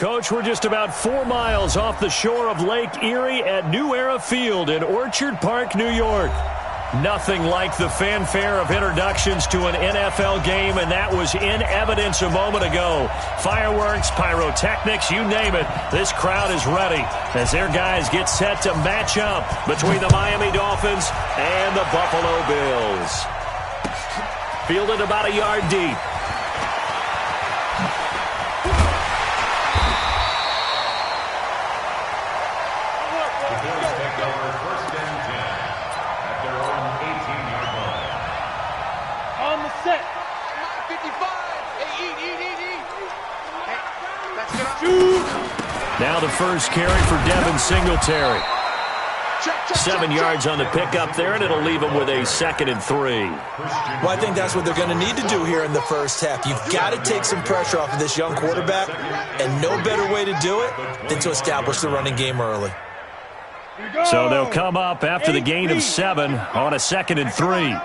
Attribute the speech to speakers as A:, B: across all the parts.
A: Coach, we're just about 4 miles off the shore of Lake Erie at New Era Field in Orchard Park, New York. Nothing like the fanfare of introductions to an NFL game, and that was in evidence a moment ago. Fireworks, pyrotechnics, you name it. This crowd is ready as their guys get set to match up between the Miami Dolphins and the Buffalo Bills. Fielded about a yard deep. Now the first carry for Devin Singletary. 7 yards on the pickup there, and it'll leave him with a 2nd and 3.
B: Well, I think that's what they're going to need to do here in the first half. You've got to take some pressure off of this young quarterback, and no better way to do it than to establish the running game early.
A: So they'll come up after the gain of 7 on a 2nd and 3.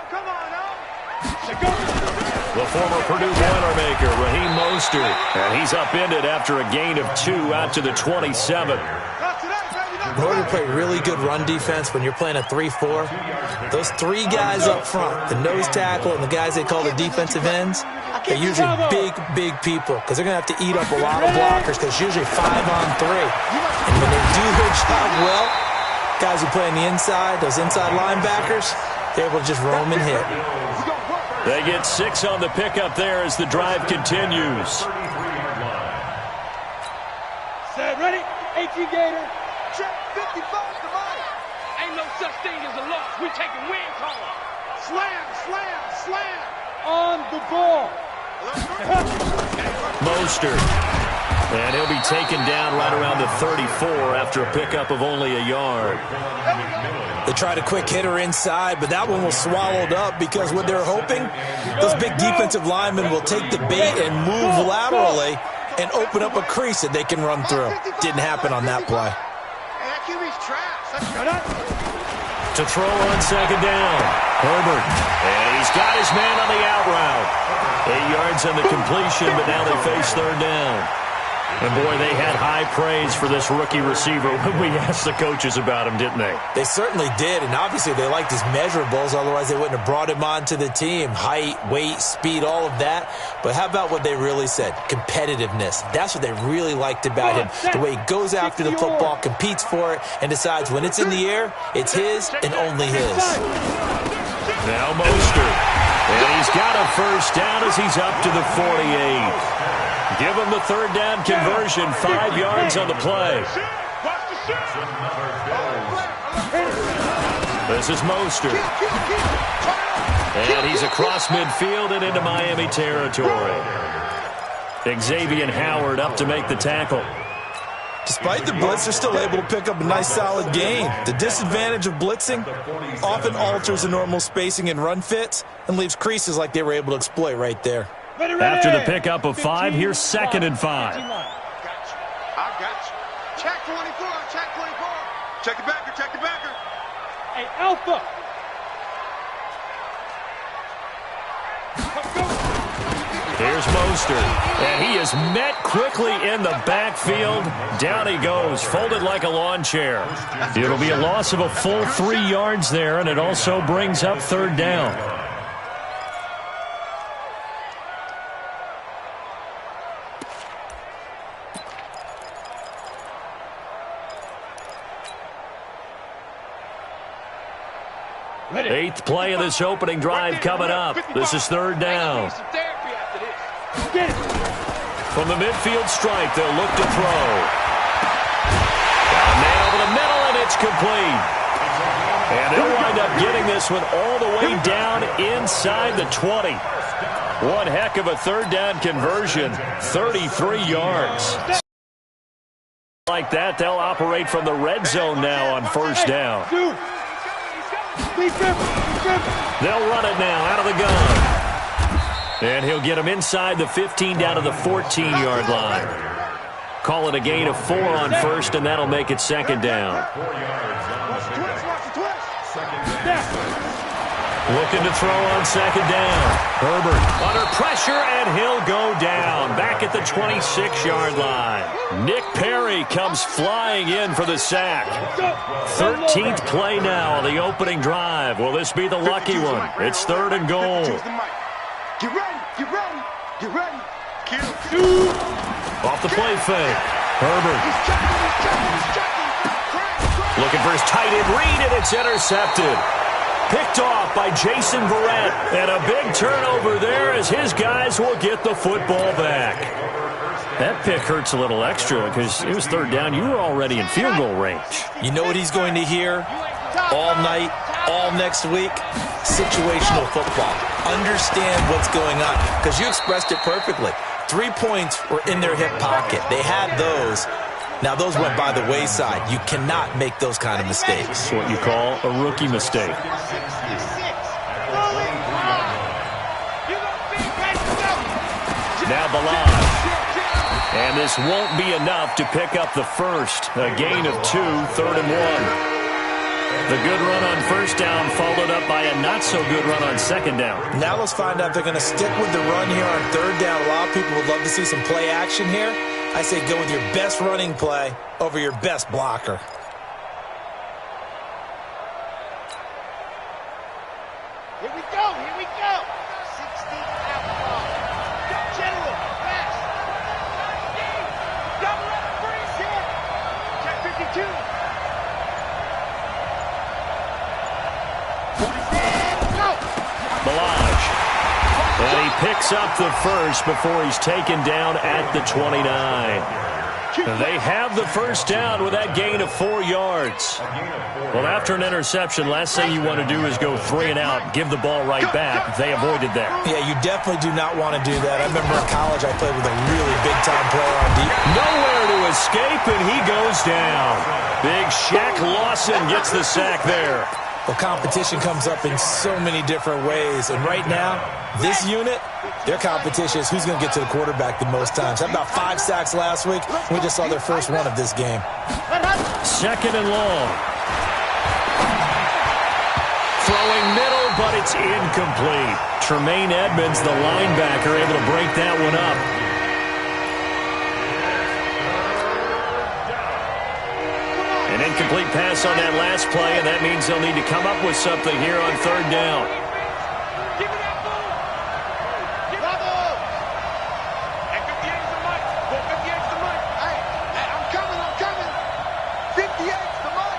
A: The former Purdue Boilermaker, Raheem Mostert, and he's upended after a gain of 2 out to the 27.
B: In order to play really good run defense when you're playing a 3-4, those 3 guys up front, the nose tackle and the guys they call the defensive ends, they're usually big people because they're going to have to eat up a lot of blockers because it's usually 5 on 3. And when they do their job well, guys who play on the inside, those inside linebackers, they're able to just roam and hit.
A: They get 6 on the pickup there as the drive continues.
C: Set, ready? 18 Gator. Check 55 to Mike. Ain't no such thing as a loss. We taking win call. Slam, slam, slam. On the ball.
A: Mostert. And he'll be taken down right around the 34 after a pickup of only a yard.
B: They tried a quick hitter inside, but that one was swallowed up because what they're hoping, those big defensive linemen will take the bait and move laterally and open up a crease that they can run through. Didn't happen on that play.
A: To throw on 2nd down, Herbert. And he's got his man on the out route. 8 yards on the completion, but now they face 3rd down. And, boy, they had high praise for this rookie receiver when we asked the coaches about him, didn't they?
B: They certainly did, and obviously they liked his measurables. Otherwise, they wouldn't have brought him onto the team. Height, weight, speed, all of that. But how about what they really said? Competitiveness. That's what they really liked about him. The way he goes after the football, competes for it, and decides when it's in the air, it's his and only his.
A: Now Mostert. And he's got a first down as he's up to the 48. Give him the 3rd down conversion, 5 yards on the play. This is Mostert. And he's across midfield and into Miami territory. Xavier Howard up to make the tackle.
B: Despite the blitz, they're still able to pick up a nice solid gain. The disadvantage of blitzing often alters the normal spacing and run fits and leaves creases like they were able to exploit right there.
A: After the pickup of 5, here's 2nd and 5.
C: I got you. Check 24, check 24. Check the backer, check the backer. Hey, Alpha.
A: Here's Mostert, and he is met quickly in the backfield. Down he goes, folded like a lawn chair. It'll be a loss of a full 3 yards there, and it also brings up 3rd down. Eighth play of this opening drive coming up. This is 3rd down. From the midfield strike, they'll look to throw. Got a man over the middle, and it's complete. And they'll wind up getting this one all the way down inside the 20. One heck of a 3rd down conversion, 33 yards. Like that, they'll operate from the red zone now on 1st down. They'll run it now out of the gun. And he'll get him inside the 15 down to the 14-yard line. Call it a gain of 4 on 1st, and that'll make it 2nd down. Looking to throw on second down. Herbert under pressure, and he'll go down. Back at the 26-yard line. Nick Perry comes flying in for the sack. 13th play now on the opening drive. Will this be the lucky one? It's 3rd and goal.
C: Get ready, get ready, get ready.
A: Off the play fake. Herbert. Looking for his tight end read, and it's intercepted. Picked off by Jason Verrett. And a big turnover there as his guys will get the football back. That pick hurts a little extra because it was 3rd down. You were already in field goal range.
B: You know what he's going to hear all night, all next week? Situational football. Understand what's going on because you expressed it perfectly. 3 points were in their hip pocket. They had those. Now, those went by the wayside. You cannot make those kind of mistakes.
A: What you call a rookie mistake. Now Balaj. And this won't be enough to pick up the first. A gain of 2, 3rd and 1. The good run on first down followed up by a not-so-good run on second down.
B: Now let's find out if they're going to stick with the run here on 3rd down. A lot of people would love to see some play action here. I say go with your best running play over your best blocker.
C: Here we go, here we go. 60 outlaw. General, pass. Double up, freeze here. Check 52.
A: Balaj. And he picks up the first before he's taken down at the 29. They have the first down with that gain of 4 yards. Well, after an interception, last thing you want to do is go 3 and out, give the ball right back. They avoided that.
B: Yeah, you definitely do not want to do that. I remember in college I played with a really big-time player on deep.
A: Nowhere to escape, and he goes down. Big Shaq Lawson gets the sack there.
B: Well, competition comes up in so many different ways. And right now, this unit, their competition is who's going to get to the quarterback the most times. Had about 5 sacks last week. We just saw their first one of this game.
A: 2nd and long. Throwing middle, but it's incomplete. Tremaine Edmonds, the linebacker, able to break that one up. An incomplete pass on that last play, and that means they'll need to come up with something here on 3rd down.
C: Give me that ball. Give me that ball. Hey, 58's the mic. 58's the mic. Hey, I'm coming, I'm coming. 58's the mic.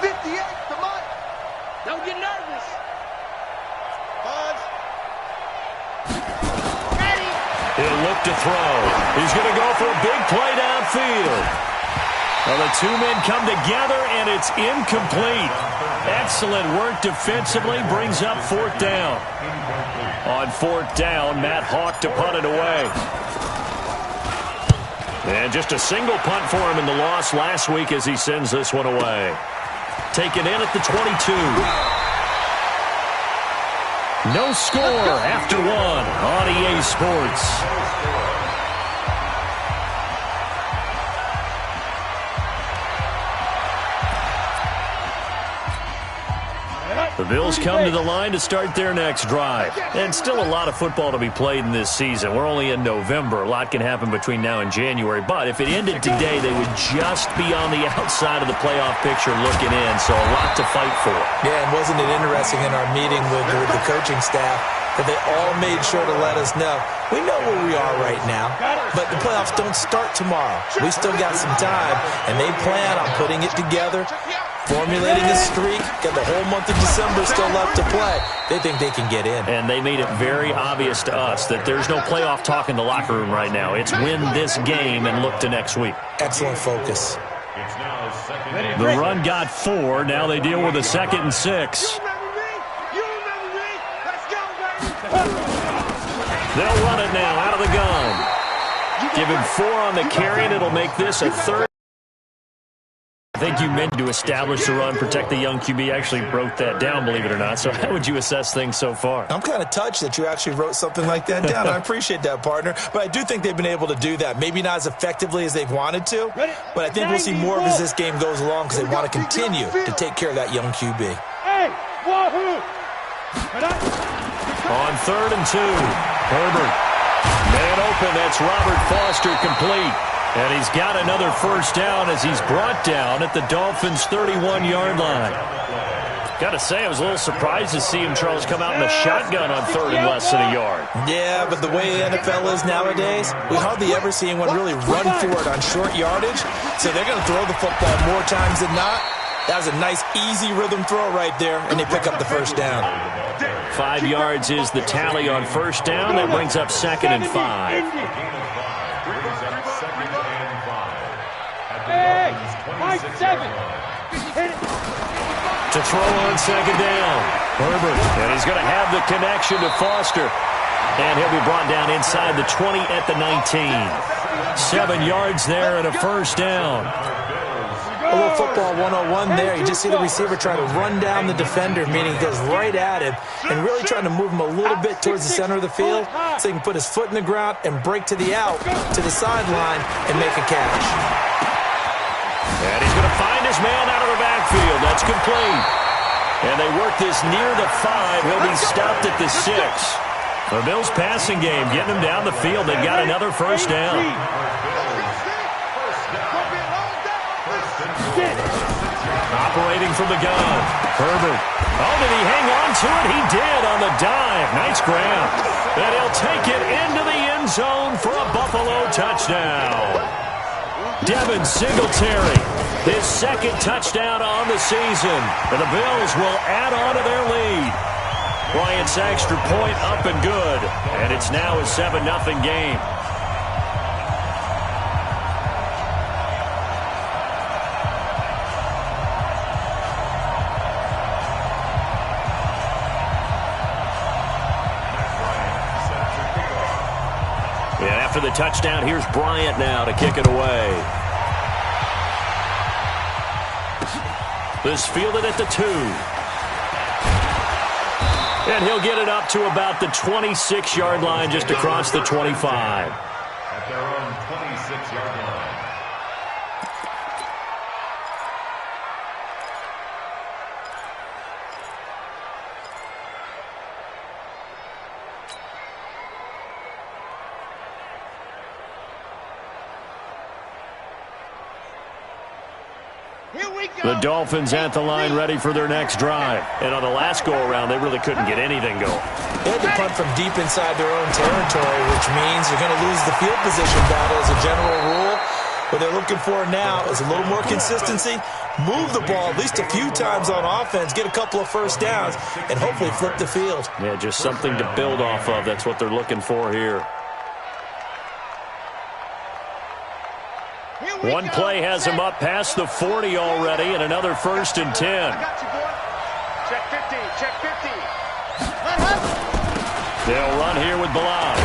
C: 58's the mic. Don't get nervous. Buzz. Ready.
A: He'll look to throw. He's going to go for a big play downfield. Well, the 2 men come together, and it's incomplete. Excellent work defensively, brings up 4th down. On 4th down, Matt Hawk to punt it away. And just a single punt for him in the loss last week as he sends this one away. Taken in at the 22. No score after 1 on EA Sports. The Bills come to the line to start their next drive. And still a lot of football to be played in this season. We're only in November. A lot can happen between now and January. But if it ended today, they would just be on the outside of the playoff picture looking in. So a lot to fight for.
B: Yeah, and wasn't it interesting in our meeting with the coaching staff that they all made sure to let us know, we know where we are right now, but the playoffs don't start tomorrow. We still got some time, and they plan on putting it together, formulating a streak, got the whole month of December still left to play. They think they can get in.
A: And they made it very obvious to us that there's no playoff talk in the locker room right now. It's win this game and look to next week.
B: Excellent focus.
A: The run got 4. Now they deal with a 2nd and 6. They'll run it now out of the gun. Give him 4 on the carry, and it'll make this a 3rd. I think you meant to establish the run, protect the young QB. Actually wrote that down, believe it or not. So how would you assess things so far?
B: I'm kind of touched that you actually wrote something like that down. I appreciate that, partner. But I do think they've been able to do that. Maybe not as effectively as they've wanted to, but I think we'll see more of as this game goes along because they want to continue to take care of that young QB.
C: Hey, wahoo!
A: On 3rd and 2, Herbert. Man open, that's Robert Foster complete. And he's got another first down as he's brought down at the Dolphins' 31-yard line. Got to say, I was a little surprised to see him, Charles, come out in the shotgun on 3rd and less than a yard.
B: Yeah, but the way the NFL is nowadays, we hardly ever see anyone really run for it on short yardage. So they're going to throw the football more times than not. That was a nice, easy rhythm throw right there, and they pick up the first down.
A: 5 yards is the tally on first down. That brings up 2nd and 5.
C: Hey, 5-7.
A: To throw on 2nd down. Herbert. And he's going to have the connection to Foster. And he'll be brought down inside the 20 at the 19. 7 yards there and a first down.
B: A little football 101 there. You just see the receiver trying to run down the defender, meaning he goes right at him and really trying to move him a little bit towards the center of the field so he can put his foot in the ground and break to the out, to the sideline, and make a catch.
A: And he's going to find his man out of the backfield. That's complete. And they work this near the 5. He'll be stopped at the 6. The Bills passing game getting him down the field. They've got another first down. Operating from the gun. Herbert. Oh, did he hang on to it? He did on the dive. Nice grab. And he'll take it into the end zone for a Buffalo touchdown. Devin Singletary, his 2nd touchdown on the season. And the Bills will add on to their lead. Bryant's extra point up and good. And it's now a 7-0 game. After the touchdown, here's Bryant now to kick it away. This fielded at the 2. And he'll get it up to about the 26-yard line, just across the 25.
D: At their own 26-yard line.
A: The Dolphins at the line ready for their next drive. And on the last go-around, they really couldn't get anything going.
B: They had to punt from deep inside their own territory, which means you're going to lose the field position battle as a general rule. What they're looking for now is a little more consistency, move the ball at least a few times on offense, get a couple of first downs, and hopefully flip the field.
A: Yeah, just something to build off of. That's what they're looking for here. One play has him up past the 40 already, and another 1st and 10.
C: Check 50, check 50.
A: They'll run here with Balaj.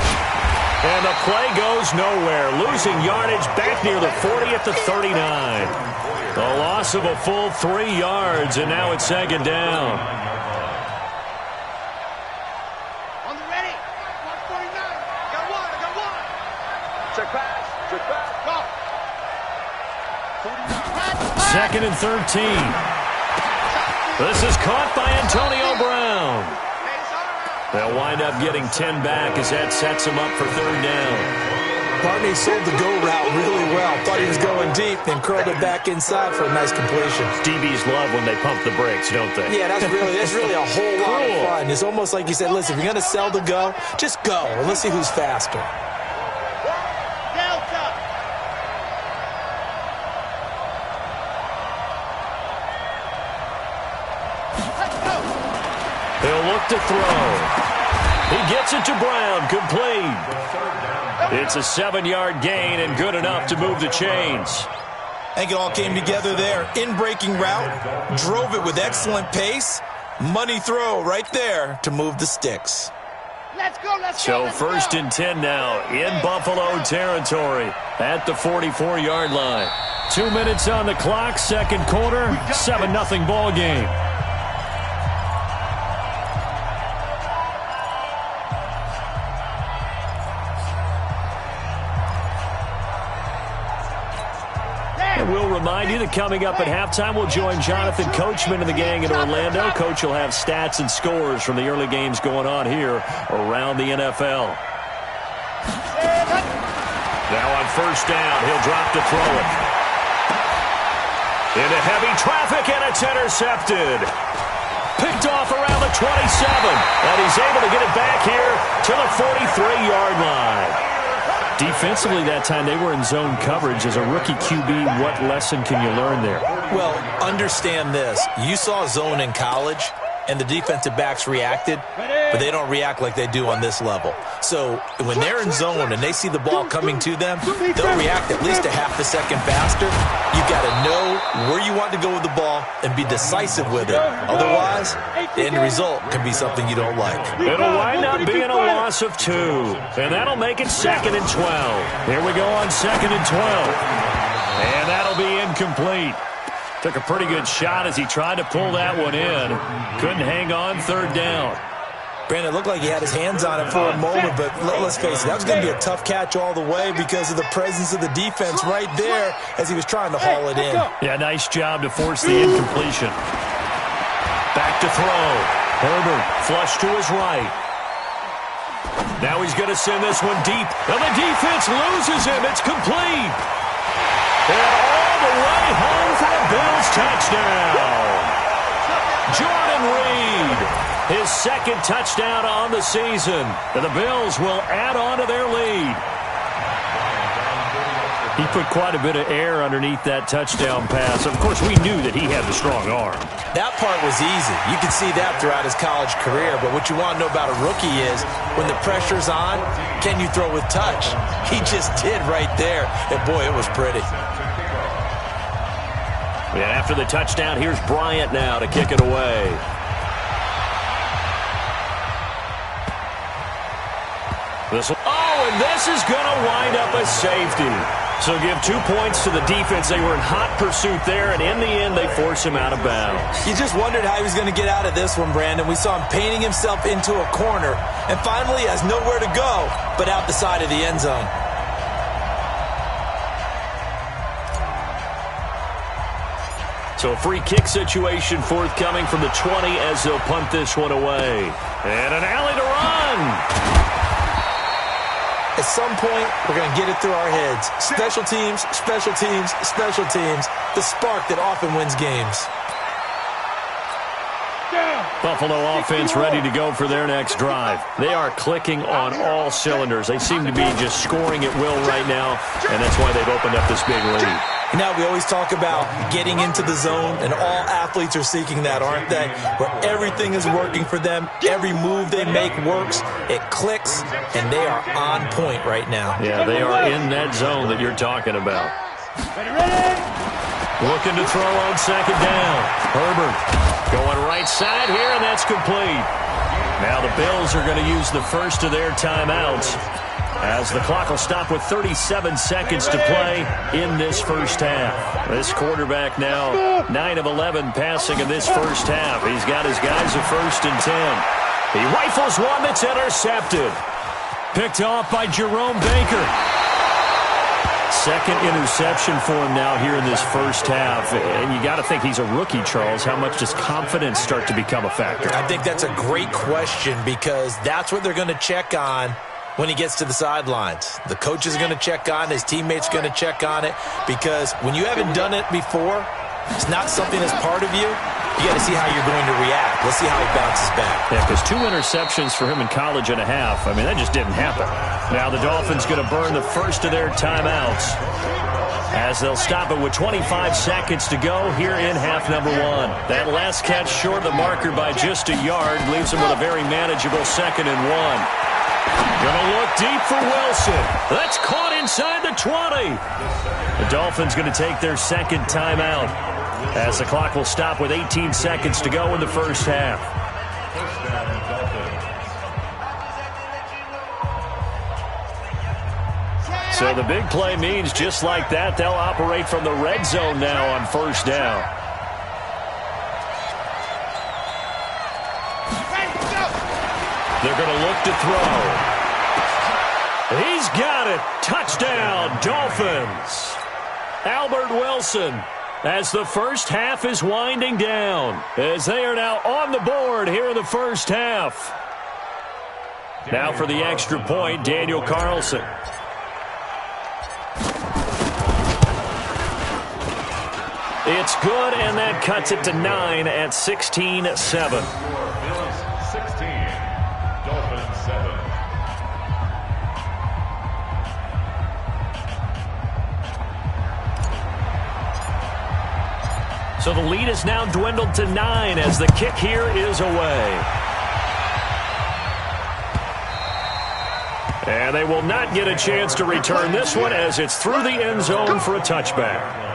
A: And the play goes nowhere. Losing yardage back near the 40 at the 39. A loss of a full 3 yards, and now it's 2nd down.
C: On the ready. 149. I got one. Check pass, go.
A: 2nd and 13. This is caught by Antonio Brown. They'll wind up getting 10 back as that sets him up for 3rd down.
B: Barney sold the go route really well. Thought he was going deep, then curled it back inside for a nice completion.
A: DBs love when they pump the brakes, don't they?
B: Yeah, that's really a whole lot of fun. It's almost like you said, listen, if you're going to sell the go, just go. And let's see who's faster.
A: He'll look to throw. He gets it to Brown, complete. It's a 7-yard gain and good enough to move the chains.
B: I think it all came together there. In-breaking route, drove it with excellent pace. Money throw right there to move the sticks.
C: Let's go.
A: So 1st and 10 now in Buffalo territory at the 44-yard line. 2 minutes on the clock, 2nd quarter, 7-0 ball game. remind you that coming up at halftime, we'll join Jonathan Coachman and the gang in Orlando. Coach will have stats and scores from the early games going on here around the NFL. Now on first down, he'll drop to throw it. Into heavy traffic, and it's intercepted. Picked off around the 27, and he's able to get it back here to the 43-yard line. Defensively that time, they were in zone coverage. As a rookie QB, what lesson can you learn there?
B: Well, understand this. You saw zone in college, and the defensive backs reacted, but they don't react like they do on this level. So when they're in zone and they see the ball coming to them, they'll react at least a half a second faster. You've got to know where you want to go with the ball and be decisive with it. Otherwise, the end result can be something you don't like.
A: It'll wind up being a loss of 2, and that'll make it 2nd and 12. Here we go on 2nd and 12. And that'll be incomplete. Took a pretty good shot as he tried to pull that one in. Couldn't hang on 3rd down.
B: Brandon, it looked like he had his hands on it for a moment, but let's face it, that was going to be a tough catch all the way because of the presence of the defense right there as he was trying to haul it in.
A: Yeah, nice job to force the incompletion. Back to throw. Herbert flush to his right. Now he's going to send this one deep, and the defense loses him. It's complete. And all the way home for a Bills touchdown. Jordan Reed, his 2nd touchdown on the season. And the Bills will add on to their lead. He put quite a bit of air underneath that touchdown pass. Of course, we knew that he had the strong arm.
B: That part was easy. You could see that throughout his college career. But what you want to know about a rookie is when the pressure's on, can you throw with touch? He just did right there. And, boy, it was pretty.
A: And after the touchdown, here's Bryant now to kick it away. And this is going to wind up a safety. So give 2 points to the defense. They were in hot pursuit there, and in the end, they force him out of bounds.
B: You just wondered how he was going to get out of this one, Brandon. We saw him painting himself into a corner, and finally has nowhere to go but out the side of the end zone.
A: So a free kick situation forthcoming from the 20 as they'll punt this one away. And an alley to run.
B: At some point, we're going to get it through our heads. Special teams, special teams, special teams. The spark that often wins games.
A: Buffalo offense ready to go for their next drive. They are clicking on all cylinders. They seem to be just scoring at will right now, and that's why they've opened up this big lead.
B: Now, we always talk about getting into the zone, and all athletes are seeking that, aren't they? Where everything is working for them, every move they make works, it clicks, and they are on point right now.
A: Yeah, they are in that zone that you're talking about. Looking to throw on 2nd down. Herbert going right side here, and that's complete. Now the Bills are going to use the first of their timeouts, as the clock will stop with 37 seconds to play in this first half. This quarterback now 9 of 11 passing in this first half. He's got his guys at 1st and 10. He rifles one that's intercepted. Picked off by Jerome Baker. 2nd interception for him now here in this first half. And you got to think he's a rookie, Charles. How much does confidence start to become a factor?
B: I think that's a great question because that's what they're going to check on when he gets to the sidelines. The coach is going to check on it. His teammates are going to check on it because when you haven't done it before, it's not something that's part of you. You got to see how you're going to react. Let's see how he bounces back.
A: Yeah, because 2 interceptions for him in college and a half. I mean, that just didn't happen. Now the Dolphins going to burn the first of their timeouts as they'll stop it with 25 seconds to go here in half number 1. That last catch short of the marker by just a yard leaves them with a very manageable 2nd and 1. Gonna look deep for Wilson. That's caught inside the 20. The Dolphins going to take their 2nd timeout as the clock will stop with 18 seconds to go in the first half. So the big play means just like that, they'll operate from the red zone now on 1st down. They're going to look to throw. He's got it. Touchdown, Dolphins. Albert Wilson as the first half is winding down, as they are now on the board here in the first half. Now for the extra point, Daniel Carlson. It's good, and that cuts it to 9 at 16-7.
D: 16, Dolphins 7.
A: So the lead is now dwindled to 9 as the kick here is away. And they will not get a chance to return this one as it's through the end zone for a touchback.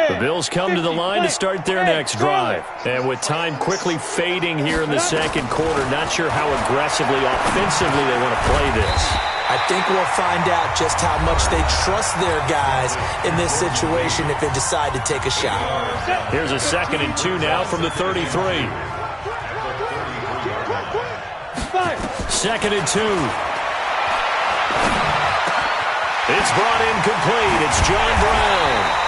A: The Bills come to the line to start their next drive. And with time quickly fading here in the second quarter, not sure how aggressively, offensively they want to play this.
B: I think we'll find out just how much they trust their guys in this situation if they decide to take a shot.
A: Here's a 2nd and 2 now from the 33. 2nd and 2. It's brought in complete. It's John Brown.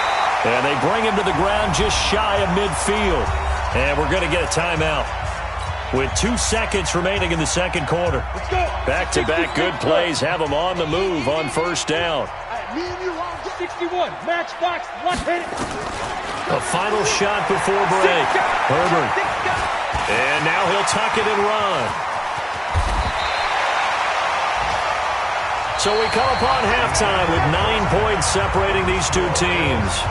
A: And they bring him to the ground just shy of midfield. And we're going to get a timeout with 2 seconds remaining in the second quarter. Back-to-back good plays have them on the move on first down.
C: 61, match box, left-handed.
A: A final shot before break. Herbert. And now he'll tuck it and run. So we come upon halftime with 9 points separating these two teams.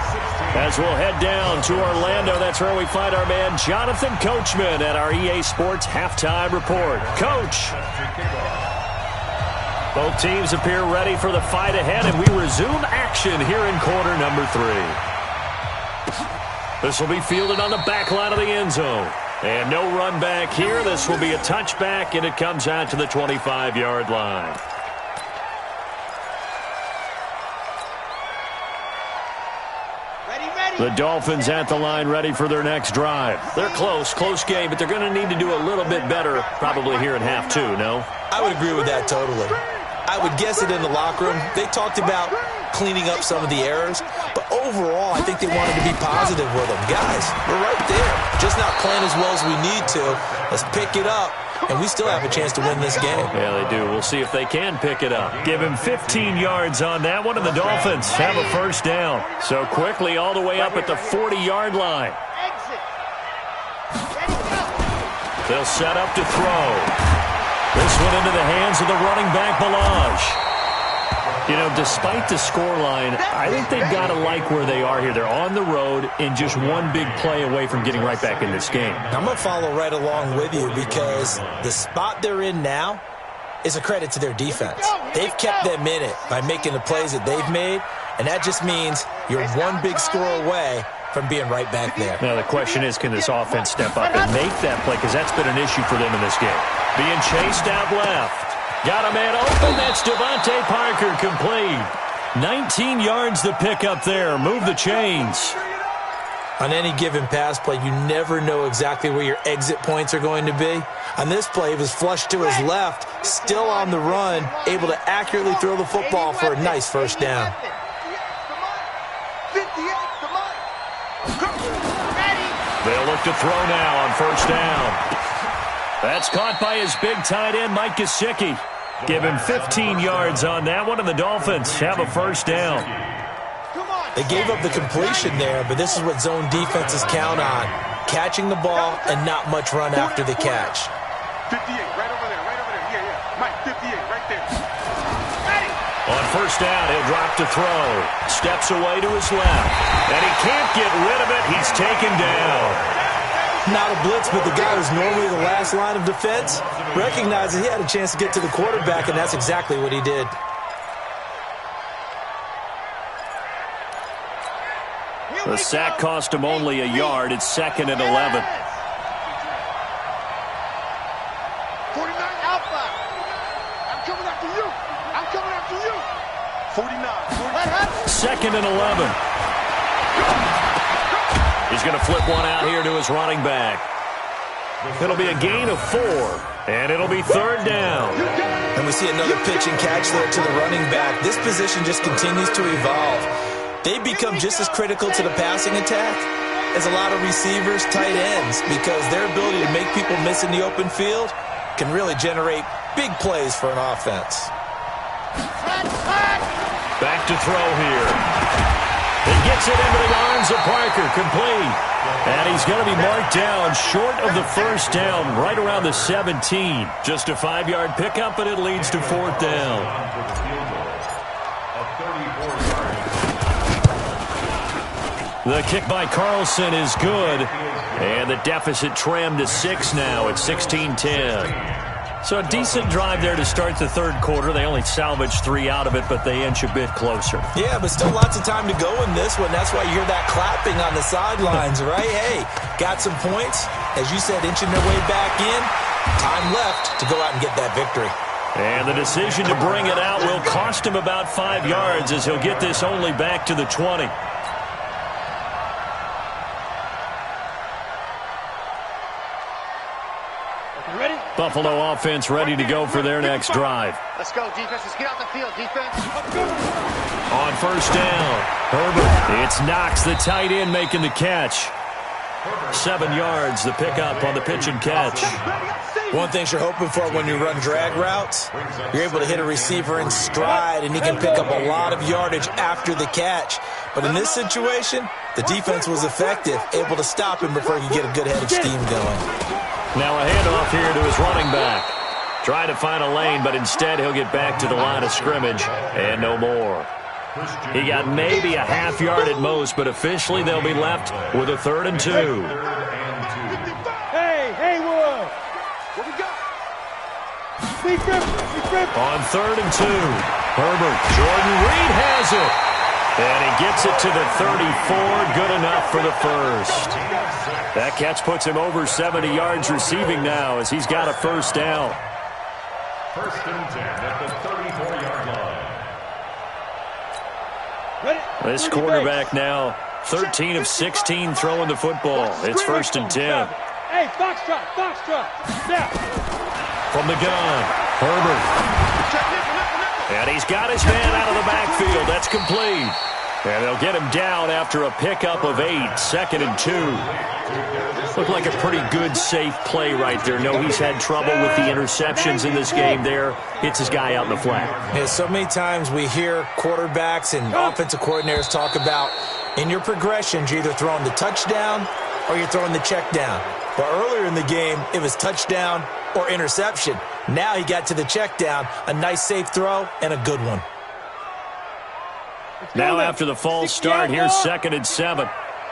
A: As we'll head down to Orlando, that's where we find our man Jonathan Coachman at our EA Sports Halftime Report. Coach. Both teams appear ready for the fight ahead, and we resume action here in quarter number 3. This will be fielded on the back line of the end zone. And no run back here. This will be a touchback, and it comes out to the 25-yard line. The Dolphins at the line ready for their next drive. They're close game, but they're going to need to do a little bit better probably here in half 2, no?
B: I would agree with that totally. I would guess it in the locker room. They talked about cleaning up some of the errors, but overall, I think they wanted to be positive with them. Guys, we're right there. Just not playing as well as we need to. Let's pick it up, and we still have a chance to win this game.
A: Yeah, they do. We'll see if they can pick it up. Give him 15 yards on that one, and the Dolphins have a first down. So quickly all the way up at the 40-yard line. They'll set up to throw. This one into the hands of the running back, Balaj. You know, despite the scoreline, I think they've got to like where they are here. They're on the road and just one big play away from getting right back in this game.
B: I'm going to follow right along with you because the spot they're in now is a credit to their defense. They've kept them in it by making the plays that they've made, and that just means you're one big score away from being right back there.
A: Now, the question is, can this offense step up and make that play? Because that's been an issue for them in this game. Being chased out left. Got a man open. That's Devontae Parker complete. 19 yards the pick up there. Move the chains.
B: On any given pass play, you never know exactly where your exit points are going to be. On this play, he was flushed to his left, still on the run, able to accurately throw the football for a nice first down.
A: They'll look to throw now on first down. That's caught by his big tight end, Mike Gesicki. Give him 15 yards on that one, and the Dolphins have a first down.
B: They gave up the completion there, but this is what zone defenses count on. Catching the ball and not much run after the catch.
C: 58, right over there. Yeah. Mike, 58, right there.
A: On first down, he'll drop to throw. Steps away to his left. And he can't get rid of it. He's taken down.
B: Not a blitz, but the guy who's normally the last line of defense recognized that he had a chance to get to the quarterback, and that's exactly what he did.
A: The sack cost him only a yard. It's 2nd and 11.
C: 49 Alpha. I'm coming after you. 49.
A: 2nd and 11. He's going to flip one out here to his running back. It'll be a gain of 4. And it'll be third down.
B: And we see another pitch and catch there to the running back. This position just continues to evolve. They become just as critical to the passing attack as a lot of receivers, tight ends, because their ability to make people miss in the open field can really generate big plays for an offense.
A: Back to throw here. He gets it into the arms of Parker, complete. And he's going to be marked down short of the first down, right around the 17. Just a 5-yard pickup, and it leads to fourth down. The kick by Carlson is good, and the deficit trimmed to 6 now at 16-10. So a decent drive there to start the third quarter. They only salvaged 3 out of it, but they inch a bit closer.
B: Yeah, but still lots of time to go in this one. That's why you hear that clapping on the sidelines, right? Hey, got some points. As you said, inching their way back in. Time left to go out and get that victory.
A: And the decision to bring it out will cost him about 5 yards as he'll get this only back to the 20. Buffalo offense ready to go for their next drive.
E: Let's go, defense. Let's get out the field, defense.
A: On first down, Herbert. It's Knox, the tight end, making the catch. 7 yards, the pickup on the pitch and catch.
B: One thing you're hoping for when you run drag routes, you're able to hit a receiver in stride, and he can pick up a lot of yardage after the catch. But in this situation, the defense was effective, able to stop him before he could get a good head of steam going.
A: Now a handoff here to his running back. Trying to find a lane, but instead he'll get back to the line of scrimmage and no more. He got maybe a half yard at most, but officially they'll be left with a 3rd and 2.
C: Hey, Haywood! What we got?
A: On 3rd and 2, Herbert. Jordan Reed has it. And he gets it to the 34, good enough for the first. That catch puts him over 70 yards receiving now as he's got a first down.
D: 1st and 10 at the 34-yard line.
A: This quarterback now 13 of 16 throwing the football. It's 1st and 10.
C: Hey, foxtrot. Snap.
A: From the gun, Herbert. And he's got his man out of the backfield. That's complete. And they'll get him down after a pickup of 8, 2nd and 2. Looked like a pretty good, safe play right there. No, he's had trouble with the interceptions in this game there. Hits his guy out in the flat.
B: Yeah, so many times we hear quarterbacks and offensive coordinators talk about in your progressions, you're either throwing the touchdown or you're throwing the check down. But earlier in the game, it was touchdown or interception. Now he got to the check down, a nice safe throw, and a good one.
A: Now after the false start, here's 2nd and 7.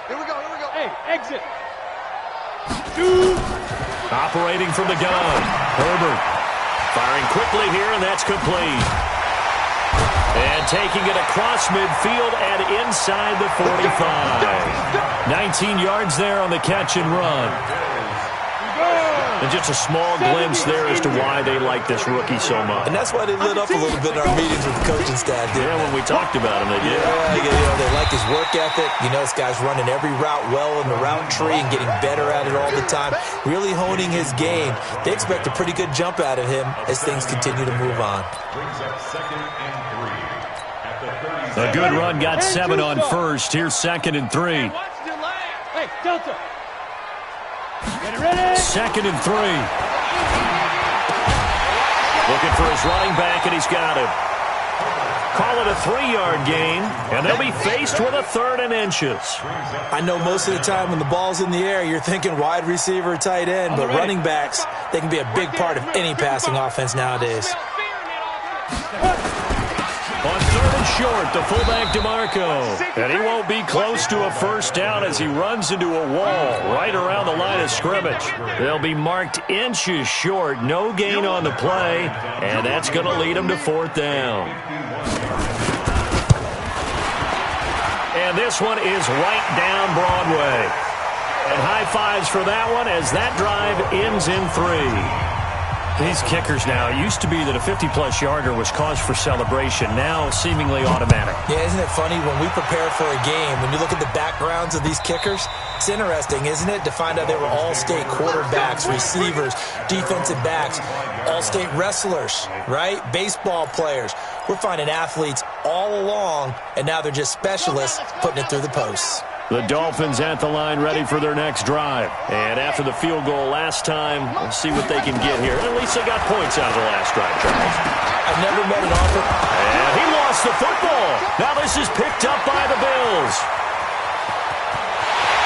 C: Here we go. Hey, exit.
A: Operating from the gun, Herbert. Firing quickly here, and that's complete. And taking it across midfield and inside the 45. 19 yards there on the catch and run. And just a small glimpse there as to why they like this rookie so much.
B: And that's why they lit up a little bit in our meetings with the coaching staff.
A: Yeah, when we talked about him, they did.
B: Yeah, they like his work ethic. You know, this guy's running every route well in the route tree and getting better at it all the time, really honing his game. They expect a pretty good jump out of him as things continue to move on.
D: Brings up 2nd and 3 at the 30.
A: A good run got 7 on first. Here's 2nd and 3.
C: Hey, Delta. Get it ready.
A: 2nd and 3. Looking for his running back, and he's got him. Call it a 3-yard gain, and they'll be faced with a 3rd and inches.
B: I know most of the time when the ball's in the air, you're thinking wide receiver, tight end, but running backs, they can be a big part of any passing offense nowadays.
A: On 3rd and short, the fullback DeMarco. And he won't be close to a first down as he runs into a wall right around the line of scrimmage. They'll be marked inches short, no gain on the play, and that's going to lead him to 4th down. And this one is right down Broadway. And high fives for that one as that drive ends in 3. These kickers now, it used to be that a 50-plus yarder was cause for celebration. Now, seemingly automatic.
B: Yeah, isn't it funny when we prepare for a game, when you look at the backgrounds of these kickers, it's interesting, isn't it, to find out they were all-state quarterbacks, receivers, defensive backs, all-state wrestlers, right? Baseball players. We're finding athletes all along, and now they're just specialists putting it through the posts.
A: The Dolphins at the line ready for their next drive. And after the field goal last time, we'll see what they can get here. At least they got points out of the last drive, Charles.
B: I've never met an offer.
A: And he lost the football. Now this is picked up by the Bills.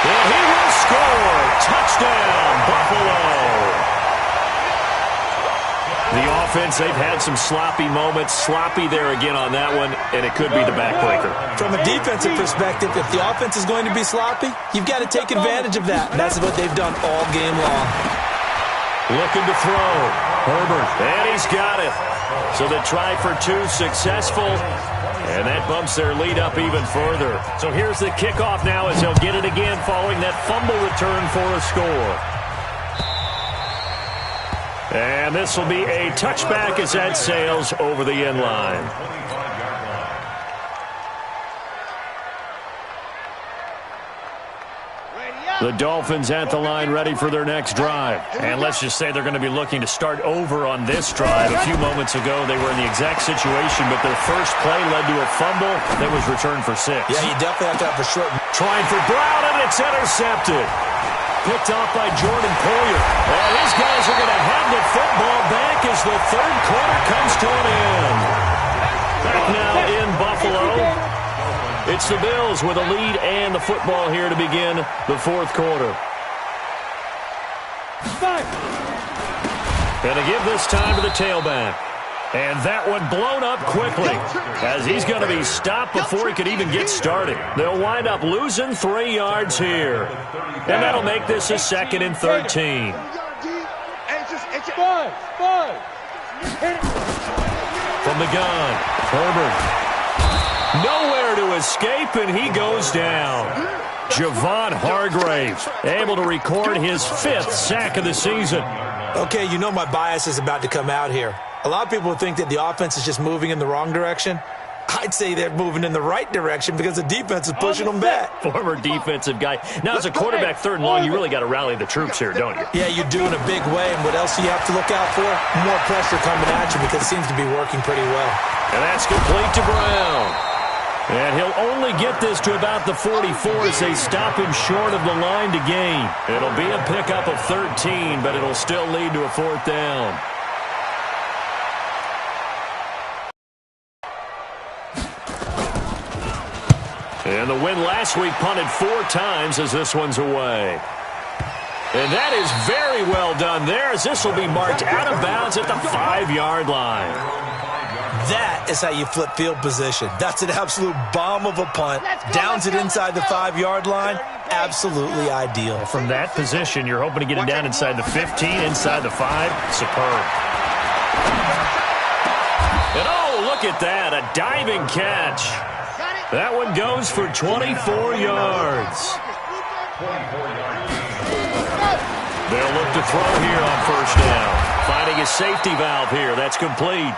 A: And he will score. Touchdown, Buffalo. The offense, they've had some sloppy moments. Sloppy there again on that one, and it could be the backbreaker.
B: From a defensive perspective, if the offense is going to be sloppy, you've got to take advantage of that. And that's what they've done all game long.
A: Looking to throw. Herbert, and he's got it. So the try for two successful, and that bumps their lead up even further. So here's the kickoff now as they'll get it again following that fumble return for a score. And this will be a touchback as that sails over the end line. The Dolphins at the line ready for their next drive. And let's just say they're going to be looking to start over on this drive. A few moments ago, they were in the exact situation, but their first play led to a fumble that was returned for 6.
B: Yeah, you definitely have to have a short.
A: Trying for Brown, and it's intercepted. Picked off by Jordan Poyer. And these guys are going to have the football back as the third quarter comes to an end. Back now in Buffalo. It's the Bills with a lead and the football here to begin the fourth quarter. And to give this time to the tailback. And that one blown up quickly as he's going to be stopped before he could even get started. They'll wind up losing 3 yards here. And that'll make this a 2nd and 13. From the gun, Herbert. Nowhere to escape, and he goes down. Javon Hargrave able to record his 5th sack of the season.
B: Okay, you know my bias is about to come out here. A lot of people think that the offense is just moving in the wrong direction. I'd say they're moving in the right direction because the defense is pushing them back.
A: Former defensive guy. Now, as a quarterback 3rd and long, you really got to rally the troops here, don't you?
B: Yeah, you do in a big way. And what else do you have to look out for? More pressure coming at you because it seems to be working pretty well.
A: And that's complete to Brown. And he'll only get this to about the 44 as they stop him short of the line to gain. It'll be a pickup of 13, but it'll still lead to a 4th down. And the win last week punted 4 times as this one's away. And that is very well done there as this will be marked out of bounds at the 5-yard line.
B: That is how you flip field position. That's an absolute bomb of a punt. Downs it inside the 5-yard line. Absolutely ideal.
A: From that position, you're hoping to get it down inside the 15, inside the 5. Superb. And oh, look at that. A diving catch. That one goes for 24 yards. They'll look to throw here on 1st down. Finding a safety valve here. That's complete.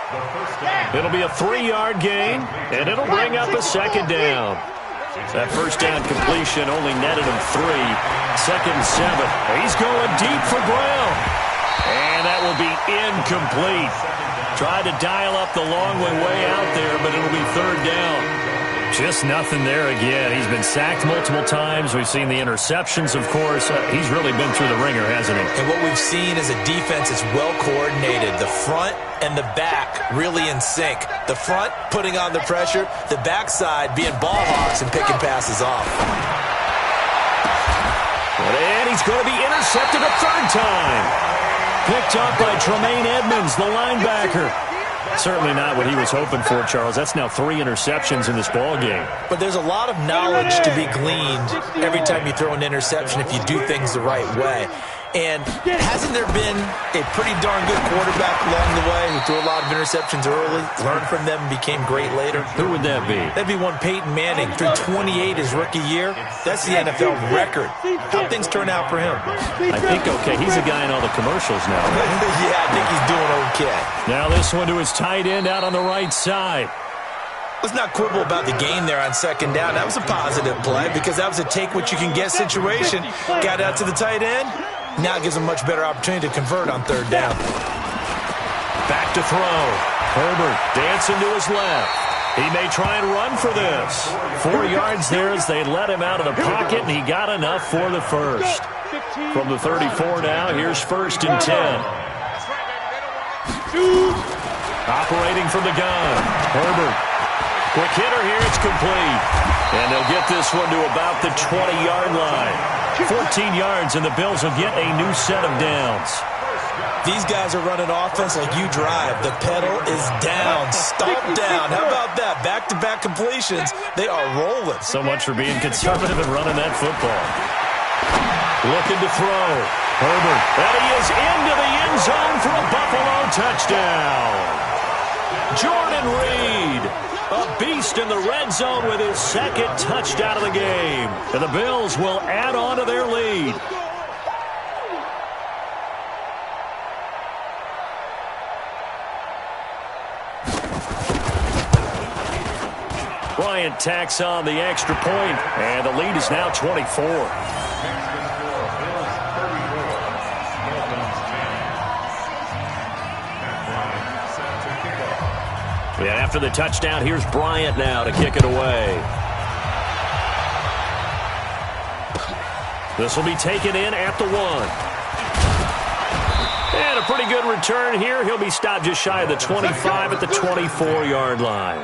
A: It'll be a 3-yard gain, and it'll bring up a 2nd down. That 1st down completion only netted him 3. 2nd and 7. He's going deep for Brown. And that will be incomplete. Tried to dial up the long way out there, but it'll be 3rd down. Just nothing there again. He's been sacked multiple times. We've seen the interceptions, of course. He's really been through the ringer, hasn't he?
B: And what we've seen is a defense that's well coordinated. The front and the back really in sync. The front putting on the pressure. The backside being ball hawks and picking passes off.
A: And he's going to be intercepted a 3rd time. Picked up by Tremaine Edmonds, the linebacker. Certainly not what he was hoping for, Charles. That's now 3 interceptions in this ball game.
B: But there's a lot of knowledge to be gleaned every time you throw an interception if you do things the right way. And hasn't there been a pretty darn good quarterback along the way who threw a lot of interceptions early, learned from them, and became great later?
A: Who would that be?
B: That'd be one Peyton Manning. Threw 28 his rookie year. That's the NFL record. How things turn out for him?
A: I think okay. He's a guy in all the commercials now, right?
B: Yeah, I think he's doing okay.
A: Now this one to his tight end out on the right side.
B: Let's not quibble about the gain there on second down. That was a positive play because that was a take-what-you-can-get situation. Got out to the tight end. Now it gives him a much better opportunity to convert on third down.
A: Back to throw. Herbert dancing to his left. He may try and run for this. 4 yards there as they let him out of the pocket, and he got enough for the first. From the 34 now, here's 1st and 10. Operating from the gun. Herbert. Quick hitter here, it's complete. And they'll get this one to about the 20-yard line. 14 yards, and the Bills will get a new set of downs.
B: These guys are running offense like you drive. The pedal is down, stomp down. How about that? Back-to-back completions. They are rolling.
A: So much for being conservative and running that football. Looking to throw. Herbert. And he is into the end zone for a Buffalo touchdown. Jordan Reed. A beast in the red zone with his 2nd touchdown of the game. And the Bills will add on to their lead. Bryant tacks on the extra point, and the lead is now 24. And after the touchdown, here's Bryant now to kick it away. This will be taken in at the 1. And a pretty good return here. He'll be stopped just shy of the 25 at the 24-yard line.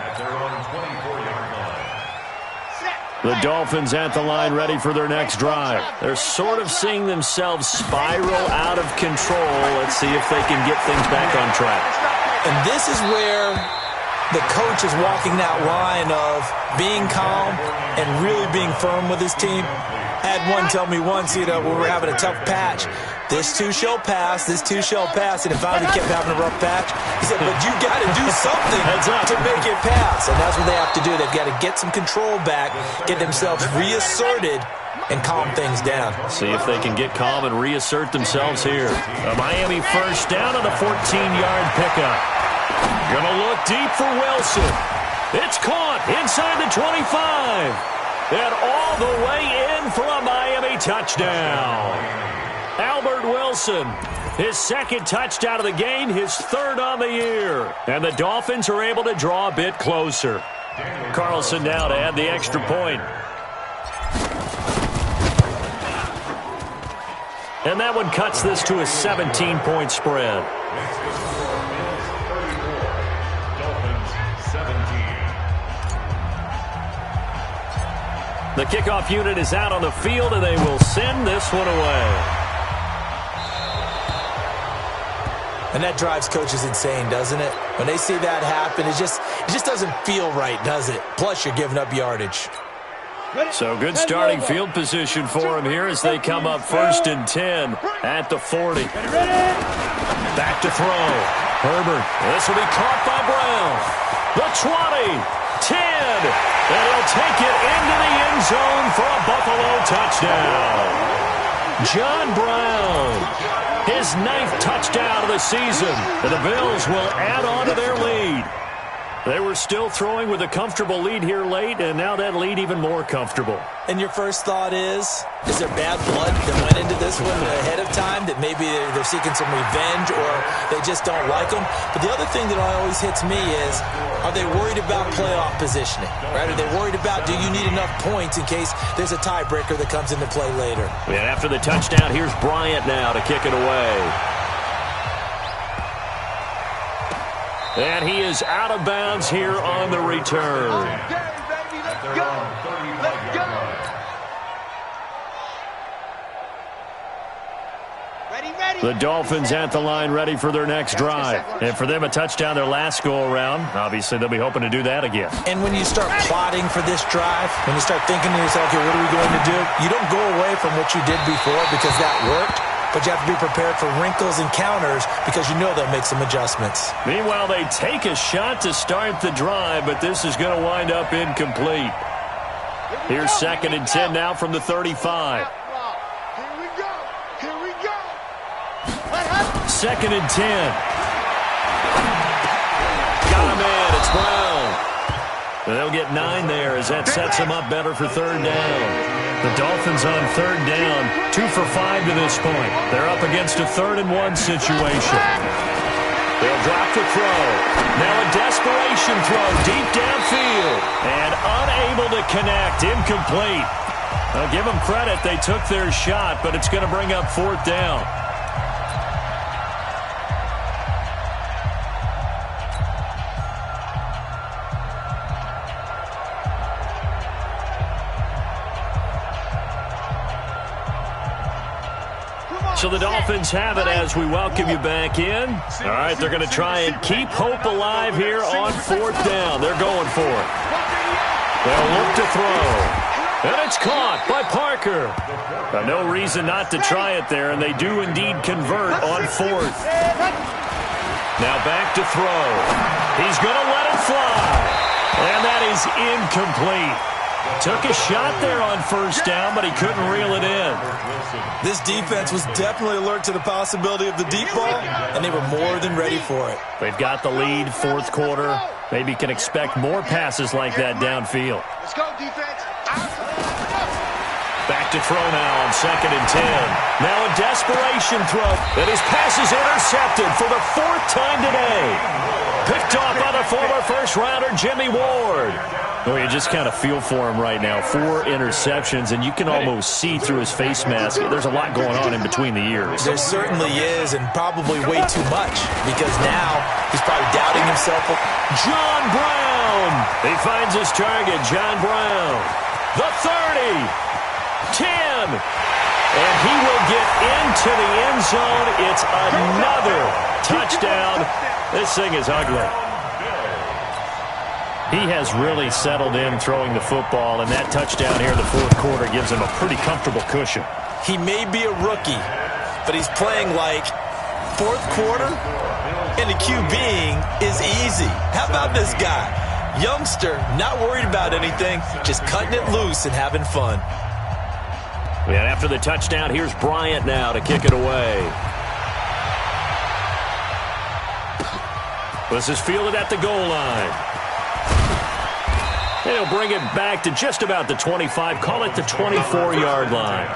A: The Dolphins at the line ready for their next drive. They're sort of seeing themselves spiral out of control. Let's see if they can get things back on track.
B: And this is where the coach is walking that line of being calm and really being firm with his team. I had one tell me once, when we were having a tough patch, this too shall pass, this too shall pass, and it finally kept having a rough patch. He said, but you got to do something to make it pass, and that's what they have to do. They've got to get some control back, get themselves reasserted, and calm things down.
A: See if they can get calm and reassert themselves here. A Miami first down on a 14-yard pickup. Gonna look deep for Wilson. It's caught inside the 25. And all the way in for a Miami touchdown. Albert Wilson, his 2nd touchdown of the game, his 3rd on the year. And the Dolphins are able to draw a bit closer. Carlson now to add the extra point. And that one cuts this to a 17-point spread. The kickoff unit is out on the field, and they will send this one away.
B: And that drives coaches insane, doesn't it? When they see that happen, it just doesn't feel right, does it? Plus, you're giving up yardage.
A: So good starting field position for him here as they come up 1st and 10 at the 40. Back to throw. Herbert. This will be caught by Brown. The 20. 10, and he'll take it into the end zone for a Buffalo touchdown. John Brown, his 9th touchdown of the season, and the Bills will add on to their lead. They were still throwing with a comfortable lead here late, and now that lead even more comfortable.
B: And your first thought is there bad blood that went into this one ahead of time, that maybe they're seeking some revenge or they just don't like them? But the other thing that always hits me is, are they worried about playoff positioning? Right? Are they worried about, do you need enough points in case there's a tiebreaker that comes into play later?
A: And after the touchdown, here's Bryant now to kick it away. And he is out of bounds here on the return.
C: Okay, baby, let's go. Let's go.
A: The Dolphins at the line ready for their next drive. And for them, a touchdown their last go-around. Obviously, they'll be hoping to do that again.
B: And when you start plotting for this drive, when you start thinking to yourself, okay, what are we going to do? You don't go away from what you did before because that worked. but you have to be prepared for wrinkles and counters because you know they'll make some adjustments.
A: Meanwhile, they take a shot to start the drive, but this is going to wind up incomplete. Here's 2nd and 10 now from the 35.
C: Here we go. Here we go.
A: 2nd and 10. Got him in. It's Brown. They'll get 9 there as that sets them up better for 3rd down. The Dolphins on 3rd down, 2 for 5 to this point. They're up against a 3rd and 1 situation. They'll drop the throw. Now a desperation throw deep downfield. And unable to connect. Incomplete. I'll give them credit. They took their shot, but it's going to bring up 4th down. So the Dolphins have it as we welcome you back in. All right, they're going to try and keep hope alive here on 4th down. They're going for it. They'll look to throw. And it's caught by Parker. No reason not to try it there, and they do indeed convert on 4th. Now back to throw. He's going to let it fly. And that is incomplete. Took a shot there on 1st down, but he couldn't reel it in.
B: This defense was definitely alert to the possibility of the deep ball, and they were more than ready for it.
A: They've got the lead, 4th quarter. Maybe can expect more passes like that downfield.
C: Let's go, defense.
A: Back to throw now on 2nd and 10. Now a desperation throw. And his pass is intercepted for the 4th time today. Picked off by the former first-rounder Jimmy Ward. Oh, you just kind of feel for him right now. 4 interceptions, and you can almost see through his face mask. There's a lot going on in between the ears.
B: There certainly is, and probably way too much, because now he's probably doubting himself.
A: John Brown. He finds his target, John Brown. The 30. 10. And he will get into the end zone. It's another touchdown. This thing is ugly. He has really settled in throwing the football, and that touchdown here in the 4th quarter gives him a pretty comfortable cushion.
B: He may be a rookie, but he's playing like 4th quarter, and the QBing is easy. How about this guy? Youngster, not worried about anything, just cutting it loose and having fun.
A: And after the touchdown, here's Bryant now to kick it away. This is fielded at the goal line. And he'll bring it back to just about the 25, call it the 24-yard line.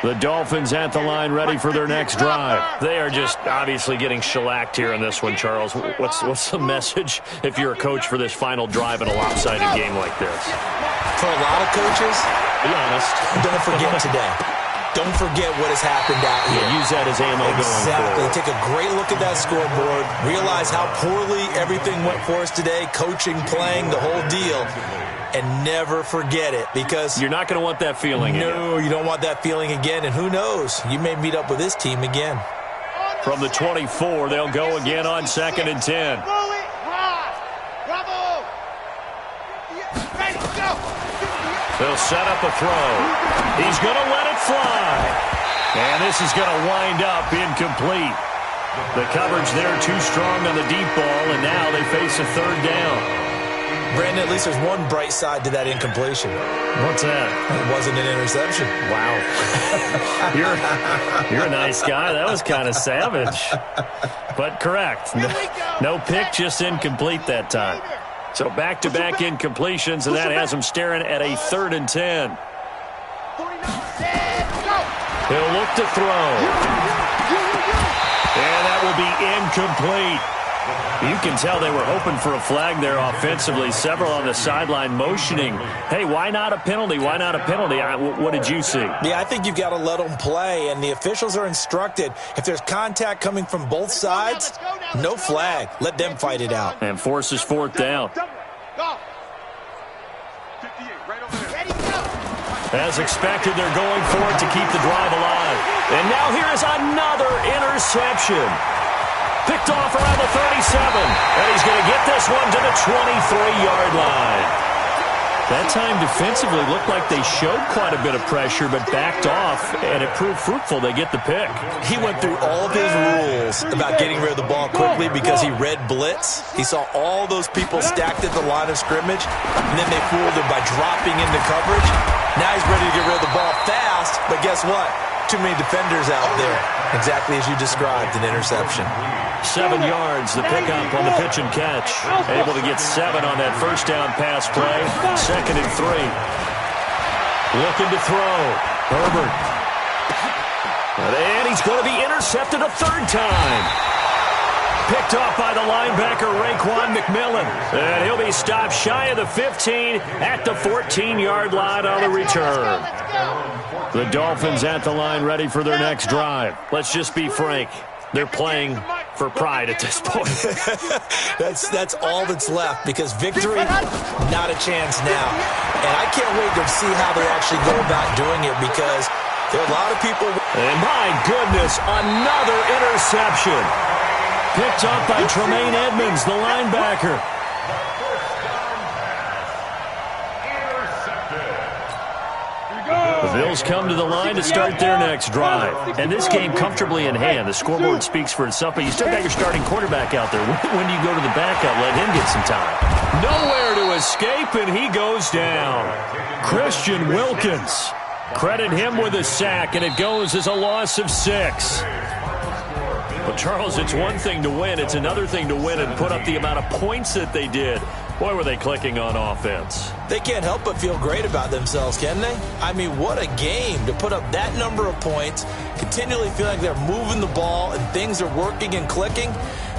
A: The Dolphins at the line ready for their next drive. They are just obviously getting shellacked here in this one, Charles. What's the message if you're a coach for this final drive in a lopsided game like this?
B: For a lot of coaches,
A: be honest,
B: don't forget today. Don't forget what has happened out here.
A: Yeah, use that as ammo going forward.
B: Take a great look at that scoreboard. Realize how poorly everything went for us today. Coaching, playing, the whole deal. And never forget it, because
A: you're not going to want that feeling again.
B: No, you don't want that feeling again. And who knows? You may meet up with this team again.
A: From the 24, they'll go again on 2nd and 10. They'll set up a throw. He's going to let it fly. And this is going to wind up incomplete. The coverage there too strong on the deep ball, and now they face a 3rd down.
B: Brandon, at least there's one bright side to that incompletion.
A: What's that?
B: It wasn't an interception.
A: Wow. You're a nice guy. That was kind of savage. But correct. No pick, just incomplete that time. So back-to-back incompletions, and that has him staring at a 3rd and 10. He'll look to throw. And that will be incomplete. You can tell they were hoping for a flag there offensively. Several on the sideline motioning. Hey, why not a penalty? Why not a penalty? What did you see?
B: Yeah, I think you've got to let them play, and the officials are instructed. If there's contact coming from both sides, no flag. Let them fight it out.
A: And forces 4th down. As expected, they're going for it to keep the drive alive. And now here is another interception. Picked off around the 37. And he's going to get this one to the 23-yard line. That time defensively looked like they showed quite a bit of pressure but backed off, and it proved fruitful. They get the pick.
B: He went through all of his rules about getting rid of the ball quickly because he read blitz. He saw all those people stacked at the line of scrimmage, and then they fooled him by dropping into coverage. Now he's ready to get rid of the ball fast, but guess what? Too many defenders out there. Exactly as you described, an interception.
A: 7 yards, the pickup on the pitch and catch. Able to get 7 on that first down pass play. 2nd and 3. Looking to throw. Herbert. And he's going to be intercepted a 3rd time. Picked off by the linebacker, Raekwon McMillan. And he'll be stopped shy of the 15 at the 14-yard line on the return. The Dolphins at the line ready for their next drive. Let's just be frank. They're playing for pride at this point.
B: That's all that's left because victory, not a chance now. And I can't wait to see how they actually go about doing it because there are a lot of people.
A: And my goodness, another interception. Picked up by Tremaine Edmonds, the linebacker. The Bills come to the line to start their next drive. And this game comfortably in hand. The scoreboard speaks for itself, but you still got your starting quarterback out there. When do you go to the backup? Let him get some time. Nowhere to escape, and he goes down. Christian Wilkins. Credit him with a sack, and it goes as a loss of 6. Well, Charles, it's one thing to win. It's another thing to win and put up the amount of points that they did. Boy, were they clicking on offense.
B: They can't help but feel great about themselves, can they? I mean, what a game to put up that number of points, continually feel like they're moving the ball and things are working and clicking.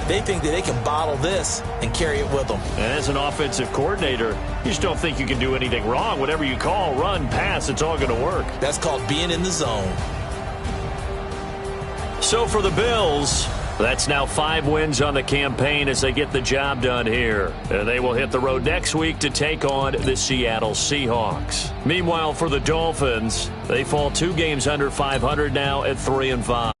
B: They think that they can bottle this and carry it with them.
A: And as an offensive coordinator, you just don't think you can do anything wrong. Whatever you call, run, pass, it's all going to work.
B: That's called being in the zone.
A: So for the Bills, that's now 5 wins on the campaign as they get the job done here. And they will hit the road next week to take on the Seattle Seahawks. Meanwhile, for the Dolphins, they fall 2 games under 500 now at 3-5.